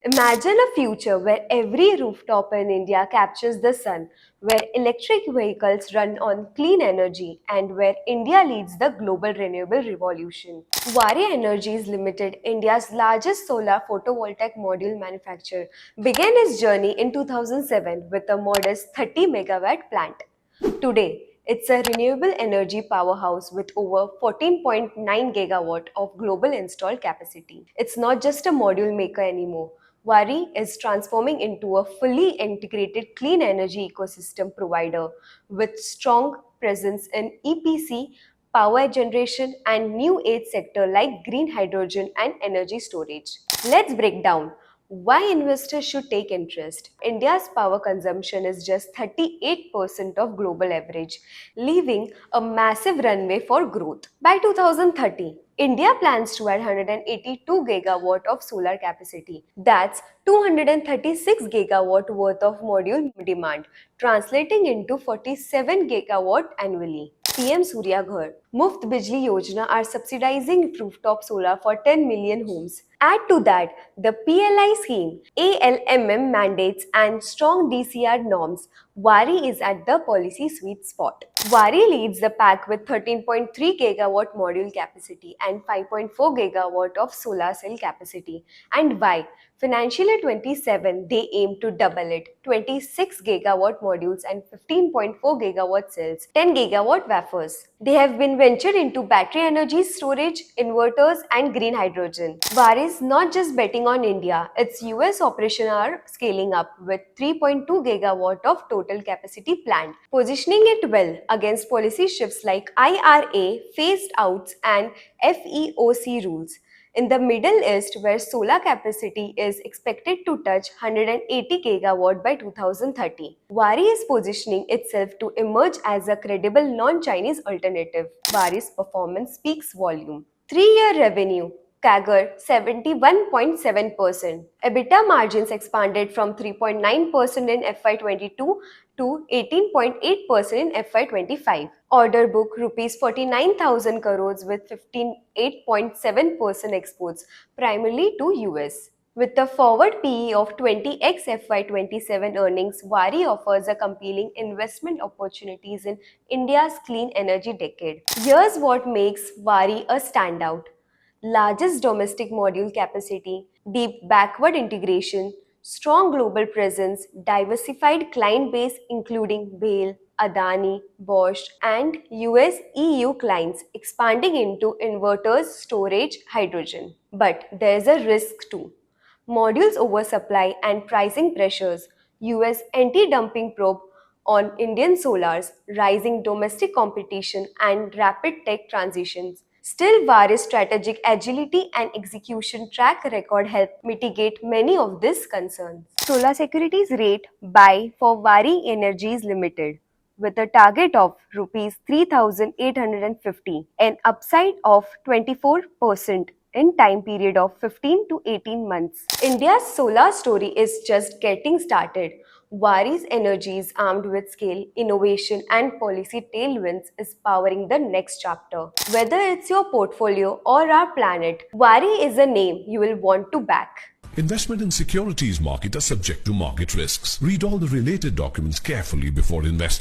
Imagine a future where every rooftop in India captures the sun, where electric vehicles run on clean energy, and where India leads the global renewable revolution. Vari Energies Limited, India's largest solar photovoltaic module manufacturer, began its journey in 2007 with a modest 30 megawatt plant. Today, it's a renewable energy powerhouse with over 14.9 gigawatt of global installed capacity. It's not just a module maker anymore. Wari is transforming into a fully integrated clean energy ecosystem provider with strong presence in EPC, power generation, and new age sector like green hydrogen and energy storage. Let's break down why investors should take interest. India's power consumption is just 38% of global average, leaving a massive runway for growth. By 2030, India plans to add 182 gigawatt of solar capacity. That's 236 gigawatt worth of module demand, translating into 47 gigawatt annually. PM Surya Ghar, Muft Bijli Yojana are subsidizing rooftop solar for 10 million homes. Add to that the PLI scheme, ALMM mandates, and strong DCR norms. Wari is at the policy sweet spot. Wari leads the pack with 13.3 gigawatt module capacity and 5.4 gigawatt of solar cell capacity. And why? Financial year 27, they aim to double it 26 gigawatt modules and 15.4 gigawatt cells, 10 gigawatt wafers. They have been ventured into battery energy storage, inverters, and green hydrogen. VAR is not just betting on India, its US operations are scaling up with 3.2 gigawatt of total capacity planned, positioning it well against policy shifts like IRA, phased outs, and FEOC rules. In the Middle East, where solar capacity is expected to touch 180 gigawatt by 2030, Wari is positioning itself to emerge as a credible non-Chinese alternative. Wari's performance speaks volume. 3-year revenue CAGR 71.7%. EBITDA margins expanded from 3.9% in FY22 to 18.8% in FY25. Order book rupees 49,000 crores with 15.8% exports, primarily to US. With a forward PE of 20x FY27 earnings, Wari offers a compelling investment opportunities in India's clean energy decade. Here's what makes Wari a standout: largest domestic module capacity, deep backward integration, strong global presence, diversified client base including BHEL, Adani, Bosch, and US EU clients expanding into inverters, storage, hydrogen. But there's a risk too. Modules oversupply and pricing pressures, US anti-dumping probe on Indian solars, rising domestic competition, and rapid tech transitions. Still, Vari's strategic agility and execution track record help mitigate many of these concerns. Solar Securities rate buy for Vari Energies Limited with a target of rupees 3,850, an upside of 24% in time period of 15 to 18 months. India's solar story is just getting started. Vari's Energies, armed with scale, innovation, and policy tailwinds, is powering the next chapter. Whether it's your portfolio or our planet, Vari is a name you will want to back. Investment in securities market are subject to market risks. Read all the related documents carefully before investing.